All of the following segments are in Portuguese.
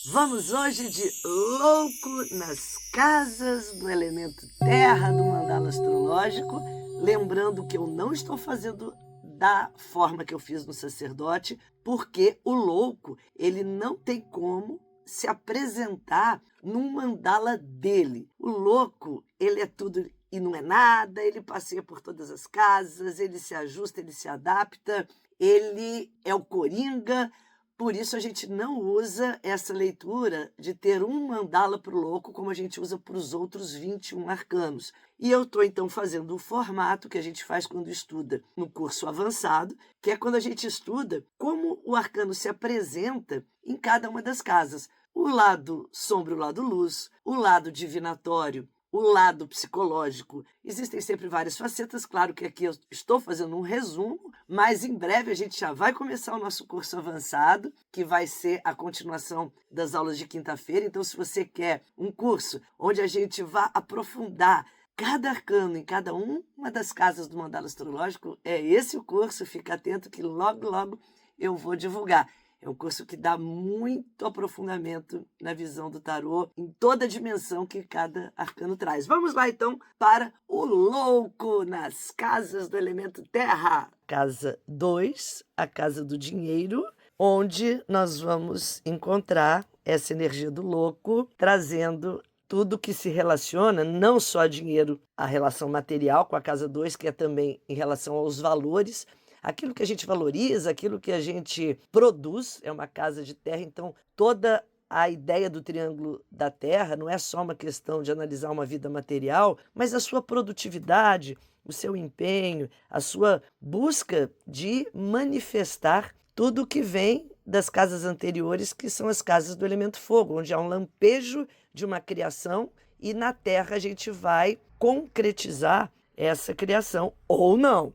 Vamos hoje de louco nas casas do elemento terra do mandala astrológico, lembrando que eu não estou fazendo da forma que eu fiz no sacerdote, porque o louco, ele não tem como se apresentar num mandala dele. O louco, ele é tudo e não é nada, ele passeia por todas as casas, ele se ajusta, ele se adapta, ele é o coringa. Por isso a gente não usa essa leitura de ter um mandala para o louco como a gente usa para os outros 21 arcanos. E eu estou então fazendo o formato que a gente faz quando estuda no curso avançado, que é quando a gente estuda como o arcano se apresenta em cada uma das casas. O lado sombra e o lado luz, o lado divinatório, o lado psicológico. Existem sempre várias facetas, claro que aqui eu estou fazendo um resumo, mas em breve a gente já vai começar o nosso curso avançado, que vai ser a continuação das aulas de quinta-feira. Então, se você quer um curso onde a gente vá aprofundar cada arcano em cada uma das casas do mandala astrológico, é esse o curso. Fica atento que logo, logo eu vou divulgar. É um curso que dá muito aprofundamento na visão do tarô, em toda a dimensão que cada arcano traz. Vamos lá, então, para o louco nas casas do elemento terra. Casa 2, a casa do dinheiro, onde nós vamos encontrar essa energia do louco, trazendo tudo que se relaciona, não só dinheiro, a relação material com a casa 2, que é também em relação aos valores, aquilo que a gente valoriza, aquilo que a gente produz. É uma casa de terra, então toda a ideia do triângulo da terra não é só uma questão de analisar uma vida material, mas a sua produtividade, o seu empenho, a sua busca de manifestar tudo o que vem das casas anteriores, que são as casas do elemento fogo, onde há um lampejo de uma criação e na terra a gente vai concretizar essa criação ou não.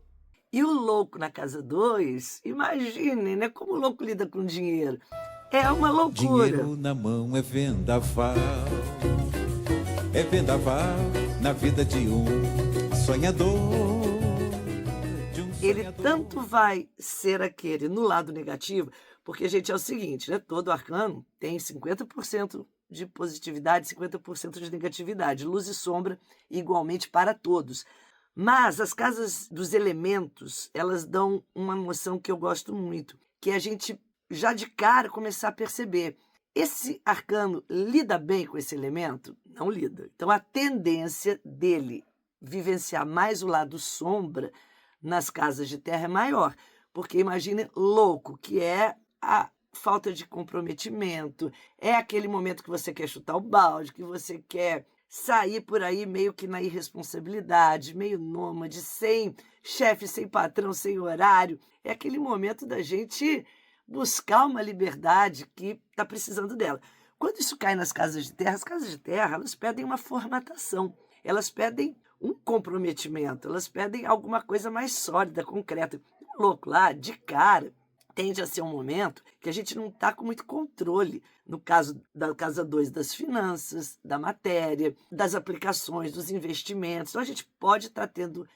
E o louco na casa 2, imagine, né, como o louco lida com dinheiro. É uma loucura. Dinheiro na mão é vendaval na vida de um sonhador. Ele tanto vai ser aquele no lado negativo, porque, gente, é o seguinte, né, todo arcano tem 50% de positividade, 50% de negatividade, luz e sombra igualmente para todos. Mas as casas dos elementos, elas dão uma noção que eu gosto muito, que é a gente já de cara começar a perceber. Esse arcano lida bem com esse elemento? Não lida. Então a tendência dele vivenciar mais o lado sombra nas casas de terra é maior. Porque imagine louco, que é a falta de comprometimento, é aquele momento que você quer chutar o balde, que você quer sair por aí meio que na irresponsabilidade, meio nômade, sem chefe, sem patrão, sem horário. É aquele momento da gente buscar uma liberdade que está precisando dela. Quando isso cai nas casas de terra, as casas de terra, elas pedem uma formatação, elas pedem um comprometimento, elas pedem alguma coisa mais sólida, concreta. O louco lá, de cara, tende a ser um momento que a gente não está com muito controle, no caso da casa 2, das finanças, da matéria, das aplicações, dos investimentos. Então a gente pode estar tendo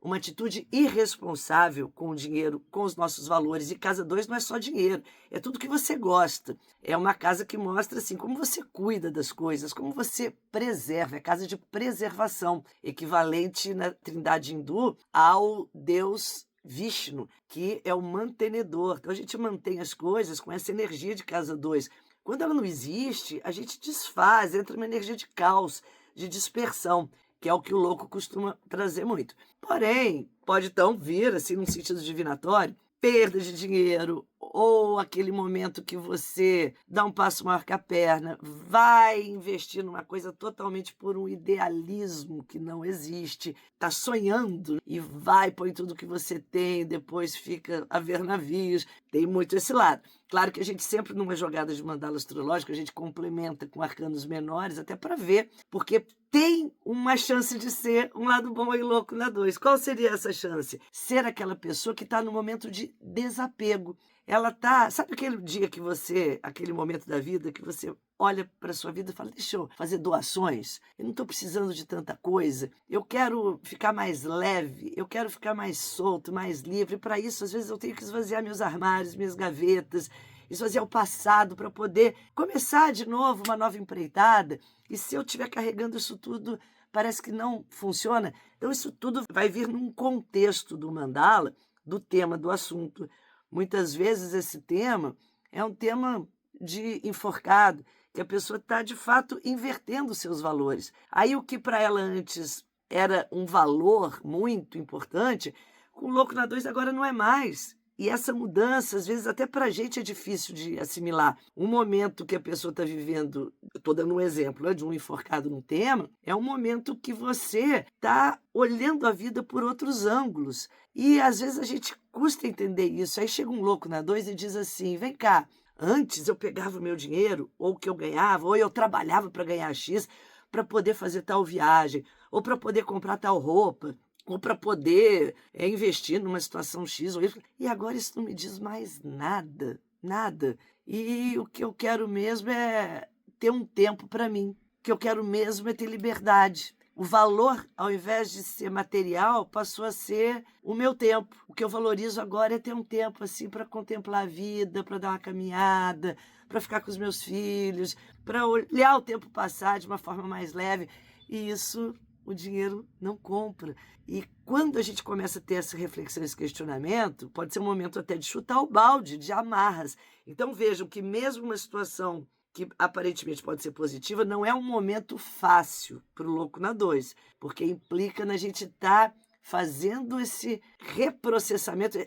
uma atitude irresponsável com o dinheiro, com os nossos valores. E casa 2 não é só dinheiro, é tudo que você gosta. É uma casa que mostra assim como você cuida das coisas, como você preserva. É casa de preservação, equivalente na trindade hindu ao Deus Vishnu, que é o mantenedor. Então a gente mantém as coisas com essa energia de casa 2. Quando ela não existe, a gente desfaz, entra uma energia de caos, de dispersão, que é o que o louco costuma trazer muito. Porém, pode então vir, assim, num sentido divinatório, perda de dinheiro, ou aquele momento que você dá um passo maior que a perna, vai investir numa coisa totalmente por um idealismo que não existe, está sonhando e vai, põe tudo que você tem, depois fica a ver navios. Tem muito esse lado. Claro que a gente sempre, numa jogada de mandala astrológico, a gente complementa com arcanos menores, até para ver, porque tem uma chance de ser um lado bom e louco na 2. Qual seria essa chance? Ser aquela pessoa que está no momento de desapego. Ela tá, sabe aquele dia que você, aquele momento da vida que você olha para sua vida e fala, deixa eu fazer doações, eu não estou precisando de tanta coisa, eu quero ficar mais leve, eu quero ficar mais solto, mais livre. Para isso, às vezes, eu tenho que esvaziar meus armários, minhas gavetas, esvaziar o passado para poder começar de novo uma nova empreitada. E se eu estiver carregando isso tudo, parece que não funciona. Então isso tudo vai vir num contexto do mandala, do tema do assunto. Muitas vezes esse tema é um tema de enforcado, que a pessoa está, de fato, invertendo os seus valores. Aí o que para ela antes era um valor muito importante, com o Louco na 2 agora não é mais. E essa mudança, às vezes, até para a gente é difícil de assimilar. Um momento que a pessoa está vivendo, estou dando um exemplo, né, de um enforcado no tema, é um momento que você está olhando a vida por outros ângulos. E, às vezes, a gente custa entender isso. Aí chega um Louco na 2 e diz assim, vem cá, antes eu pegava o meu dinheiro, ou o que eu ganhava, ou eu trabalhava para ganhar X, para poder fazer tal viagem, ou para poder comprar tal roupa, ou para poder investir numa situação X ou Y. E agora isso não me diz mais nada, nada. E o que eu quero mesmo é ter um tempo para mim. O que eu quero mesmo é ter liberdade. O valor, ao invés de ser material, passou a ser o meu tempo. O que eu valorizo agora é ter um tempo assim para contemplar a vida, para dar uma caminhada, para ficar com os meus filhos, para olhar o tempo passar de uma forma mais leve. E isso o dinheiro não compra. E quando a gente começa a ter essa reflexão, esse questionamento, pode ser um momento até de chutar o balde, de amarras. Então vejam que mesmo uma situação que aparentemente pode ser positiva, não é um momento fácil para o Louco na 2, porque implica na gente estar fazendo esse reprocessamento,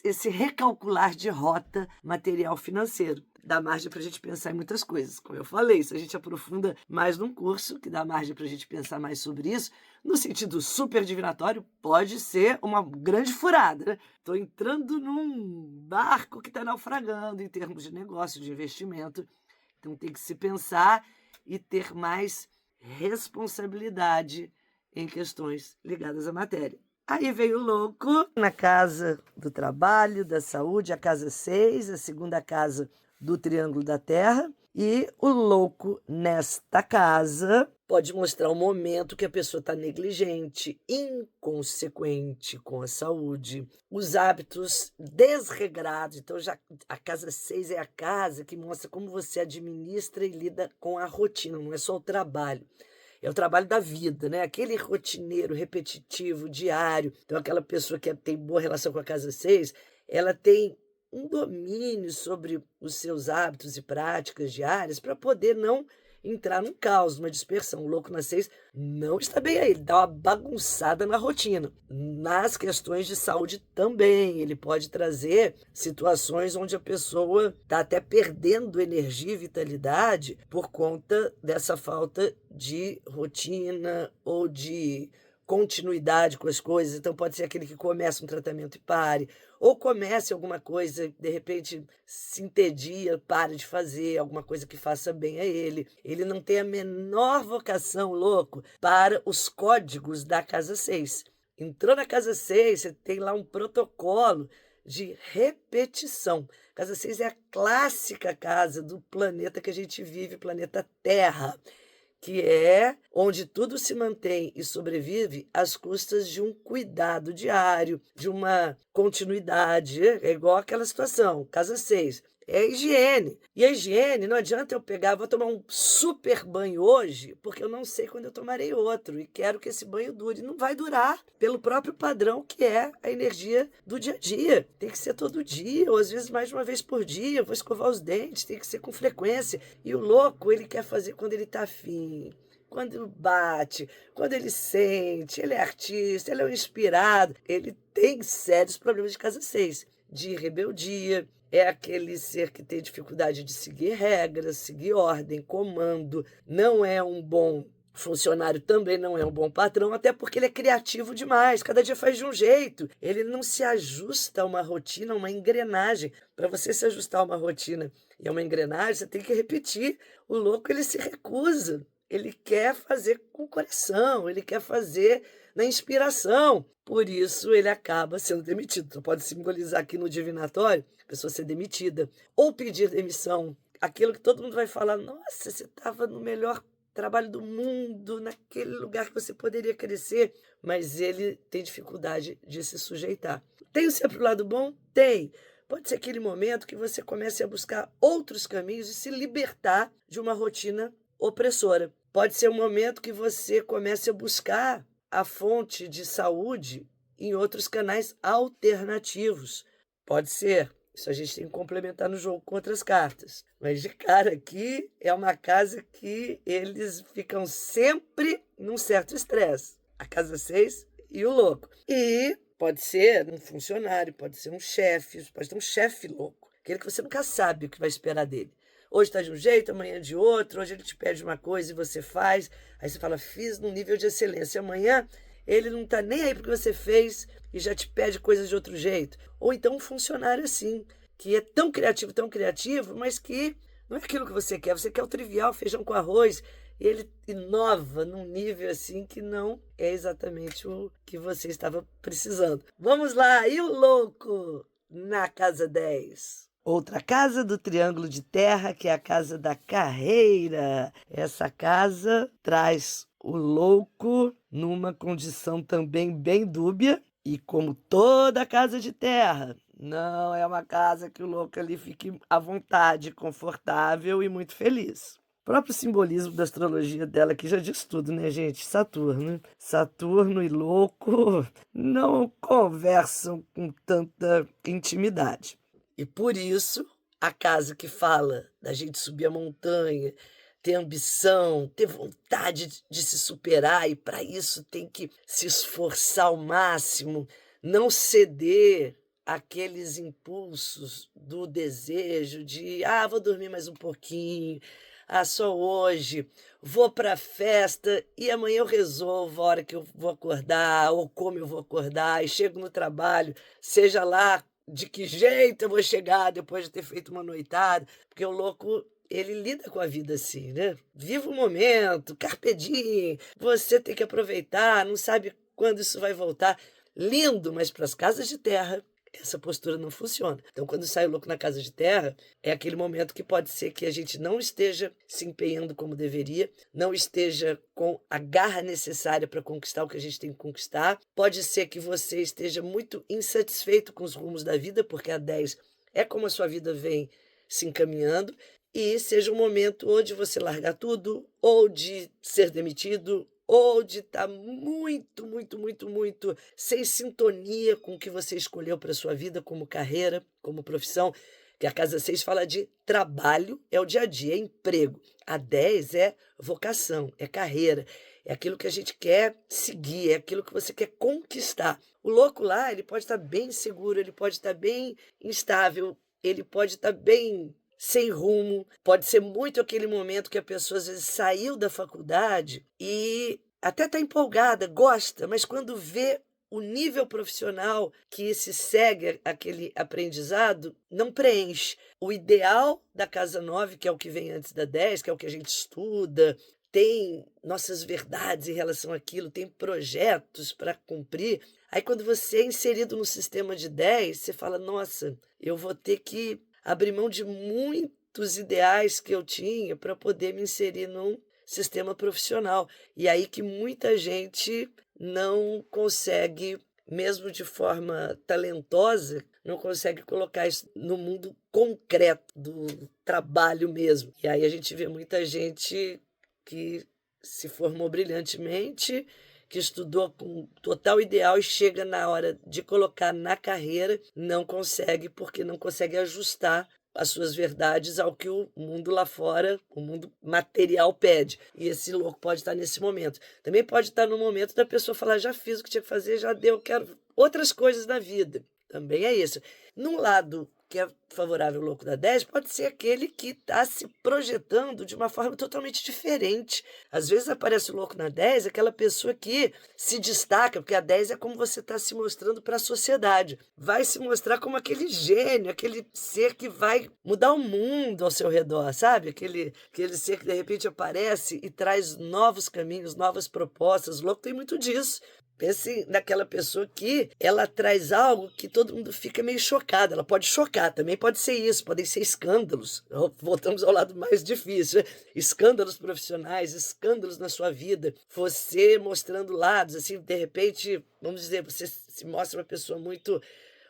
esse recalcular de rota material financeiro. Dá margem para a gente pensar em muitas coisas. Como eu falei, se a gente aprofunda mais num curso, que dá margem para a gente pensar mais sobre isso, no sentido super divinatório, pode ser uma grande furada, né? Estou entrando num barco que está naufragando em termos de negócio, de investimento. Então tem que se pensar e ter mais responsabilidade em questões ligadas à matéria. Aí veio o Louco na casa do trabalho, da saúde, a casa 6, a segunda casa do Triângulo da Terra. E o Louco nesta casa pode mostrar um momento que a pessoa está negligente, inconsequente com a saúde, os hábitos desregrados. Então, já a casa 6 é a casa que mostra como você administra e lida com a rotina, não é só o trabalho. É o trabalho da vida, né? Aquele rotineiro, repetitivo, diário. Então, aquela pessoa que tem boa relação com a casa 6, ela tem um domínio sobre os seus hábitos e práticas diárias para poder não entrar num caos, numa dispersão. O Louco na 6 não está bem aí, ele dá uma bagunçada na rotina. Nas questões de saúde também, ele pode trazer situações onde a pessoa está até perdendo energia e vitalidade por conta dessa falta de rotina ou de continuidade com as coisas. Então pode ser aquele que começa um tratamento e pare, ou comece alguma coisa, de repente se entedia, para de fazer alguma coisa que faça bem a ele. Ele não tem a menor vocação, Louco, para os códigos da casa 6. Entrou na casa 6, você tem lá um protocolo de repetição. Casa 6 é a clássica casa do planeta que a gente vive, planeta Terra, que é onde tudo se mantém e sobrevive às custas de um cuidado diário, de uma continuidade. É igual aquela situação, casa 6, é a higiene. E a higiene, não adianta eu pegar, vou tomar um super banho hoje, porque eu não sei quando eu tomarei outro, e quero que esse banho dure. Não vai durar, pelo próprio padrão que é a energia do dia a dia. Tem que ser todo dia, ou às vezes mais de uma vez por dia, eu vou escovar os dentes, tem que ser com frequência. E o Louco, ele quer fazer quando ele está afim, quando bate, quando ele sente, ele é artista, ele é um inspirado. Ele tem sérios problemas de casa 6, de rebeldia. É aquele ser que tem dificuldade de seguir regras, seguir ordem, comando. Não é um bom funcionário, também não é um bom patrão, até porque ele é criativo demais. Cada dia faz de um jeito. Ele não se ajusta a uma rotina, a uma engrenagem. Para você se ajustar a uma rotina e a uma engrenagem, você tem que repetir. O Louco, ele se recusa. Ele quer fazer com o coração, ele quer fazer na inspiração. Por isso, ele acaba sendo demitido. Então, pode simbolizar aqui no divinatório a pessoa ser demitida ou pedir demissão. Aquilo que todo mundo vai falar, nossa, você estava no melhor trabalho do mundo, naquele lugar que você poderia crescer, mas ele tem dificuldade de se sujeitar. Tem sempre o lado bom? Tem. pode ser aquele momento que você comece a buscar outros caminhos e se libertar de uma rotina opressora. Pode ser um momento que você comece a buscar a fonte de saúde em outros canais alternativos. Pode ser. Isso a gente tem que complementar no jogo com outras cartas. Mas de cara aqui é uma casa que eles ficam sempre num certo estresse. A casa 6 e o louco. E pode ser um funcionário, pode ser um chefe, pode ter um chefe louco. Aquele que você nunca sabe o que vai esperar dele. Hoje está de um jeito, amanhã de outro. Hoje ele te pede uma coisa e você faz. Aí você fala, fiz num nível de excelência. Amanhã ele não está nem aí porque você fez e já te pede coisas de outro jeito. Ou então um funcionário assim, que é tão criativo, mas que não é aquilo que você quer o trivial, feijão com arroz, e ele inova num nível assim que não é exatamente o que você estava precisando. Vamos lá, e o louco na casa 10? Outra casa do Triângulo de Terra, que é a casa da carreira. Essa casa traz o louco numa condição também bem dúbia, e como toda casa de terra, não é uma casa que o louco ali fique à vontade, confortável e muito feliz. O próprio simbolismo da astrologia dela aqui já diz tudo, né, gente? Saturno. Saturno e louco não conversam com tanta intimidade. E por isso, a casa que fala da gente subir a montanha, ter ambição, ter vontade de se superar, e para isso tem que se esforçar ao máximo, não ceder àqueles impulsos do desejo de, vou dormir mais um pouquinho, só hoje, vou para a festa e amanhã eu resolvo a hora que eu vou acordar ou como eu vou acordar, e chego no trabalho, seja lá de que jeito eu vou chegar depois de ter feito uma noitada, porque o louco, ele lida com a vida assim, né? Viva o momento, carpe diem, você tem que aproveitar, não sabe quando isso vai voltar. Lindo, mas para as casas de terra, essa postura não funciona. Então, quando sai o louco na casa de terra, é aquele momento que pode ser que a gente não esteja se empenhando como deveria, não esteja com a garra necessária para conquistar o que a gente tem que conquistar. Pode ser que você esteja muito insatisfeito com os rumos da vida, porque a 10 é como a sua vida vem se encaminhando, e seja um momento ou de você largar tudo, ou de ser demitido, ou de estar muito sem sintonia com o que você escolheu para a sua vida como carreira, como profissão, que a casa 6 fala de trabalho, é o dia a dia, é emprego. A 10 é vocação, é carreira, é aquilo que a gente quer seguir, é aquilo que você quer conquistar. O louco lá, ele pode estar bem seguro, ele pode estar bem instável, ele pode estar bem sem rumo, pode ser muito aquele momento que a pessoa às vezes saiu da faculdade e até está empolgada, gosta, mas quando vê o nível profissional que se segue aquele aprendizado, não preenche. O ideal da casa 9, que é o que vem antes da 10, que é o que a gente estuda, tem nossas verdades em relação àquilo, tem projetos para cumprir. Aí quando você é inserido no sistema de 10, você fala, nossa, eu vou ter que abrir mão de muitos ideais que eu tinha para poder me inserir num sistema profissional. E aí que muita gente não consegue, mesmo de forma talentosa, não consegue colocar isso no mundo concreto do trabalho mesmo. E aí a gente vê muita gente que se formou brilhantemente, que estudou com total ideal e chega na hora de colocar na carreira, não consegue, porque não consegue ajustar as suas verdades ao que o mundo lá fora, o mundo material pede. E esse louco pode estar nesse momento. Também pode estar no momento da pessoa falar, já fiz o que tinha que fazer, já deu, quero outras coisas na vida. Também é isso. Num lado que é favorável ao louco da 10, pode ser aquele que está se projetando de uma forma totalmente diferente. Às vezes aparece o louco na 10, aquela pessoa que se destaca, porque a 10 é como você está se mostrando para a sociedade. Vai se mostrar como aquele gênio, aquele ser que vai mudar o mundo ao seu redor, sabe? Aquele ser que de repente aparece e traz novos caminhos, novas propostas. O louco tem muito disso. Pense naquela pessoa que ela traz algo que todo mundo fica meio chocado. Ela pode chocar, também pode ser isso, podem ser escândalos. Voltamos ao lado mais difícil, né? Escândalos profissionais, escândalos na sua vida. Você mostrando lados, assim, de repente, vamos dizer, você se mostra uma pessoa muito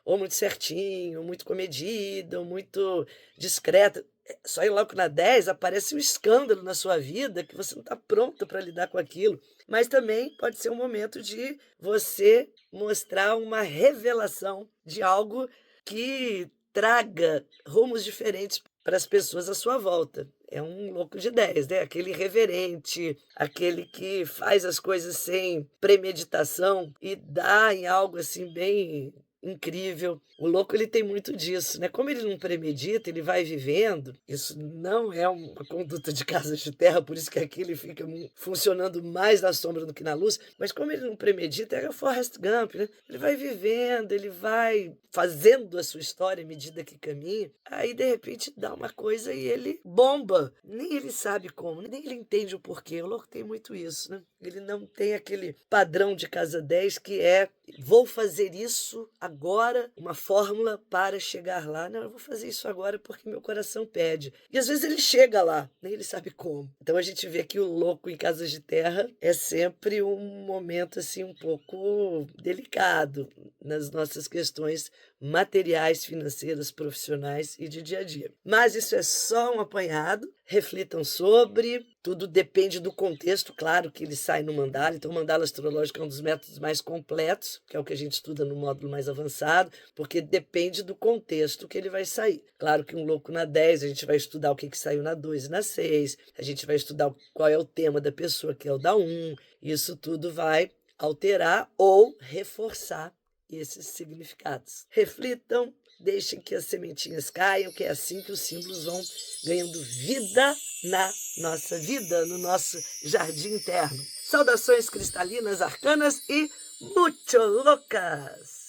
ou muito certinho, ou muito comedido, ou muito discreto. Só em Louco na 10 aparece um escândalo na sua vida que você não está pronto para lidar com aquilo. Mas também pode ser um momento de você mostrar uma revelação de algo que traga rumos diferentes para as pessoas à sua volta. É um louco de 10, né? Aquele irreverente, aquele que faz as coisas sem premeditação e dá em algo assim bem incrível. O louco ele tem muito disso, né? Como ele não premedita, ele vai vivendo. Isso não é uma conduta de casa de terra, por isso que aqui ele fica funcionando mais na sombra do que na luz. Mas como ele não premedita, é o Forrest Gump, né? Ele vai vivendo, ele vai fazendo a sua história à medida que caminha. Aí, de repente, dá uma coisa e ele bomba. Nem ele sabe como, nem ele entende o porquê. O louco tem muito isso, né? Ele não tem aquele padrão de casa 10 que é vou fazer isso agora, uma fórmula para chegar lá. Não, eu vou fazer isso agora porque meu coração pede. E às vezes ele chega lá, nem ele sabe como. Então a gente vê que o louco em casas de terra é sempre um momento assim um pouco delicado nas nossas questões materiais, financeiras, profissionais e de dia a dia. Mas isso é só um apanhado. Reflitam sobre, tudo depende do contexto, claro que ele sai no mandala, então o mandala astrológico é um dos métodos mais completos, que é o que a gente estuda no módulo mais avançado, porque depende do contexto que ele vai sair. Claro que um louco na 10, a gente vai estudar o que saiu na 2 e na 6, a gente vai estudar qual é o tema da pessoa, que é o da 1, isso tudo vai alterar ou reforçar esses significados. Reflitam, deixem que as sementinhas caiam, que é assim que os símbolos vão ganhando vida na nossa vida, no nosso jardim interno. Saudações cristalinas, arcanas e muito loucas!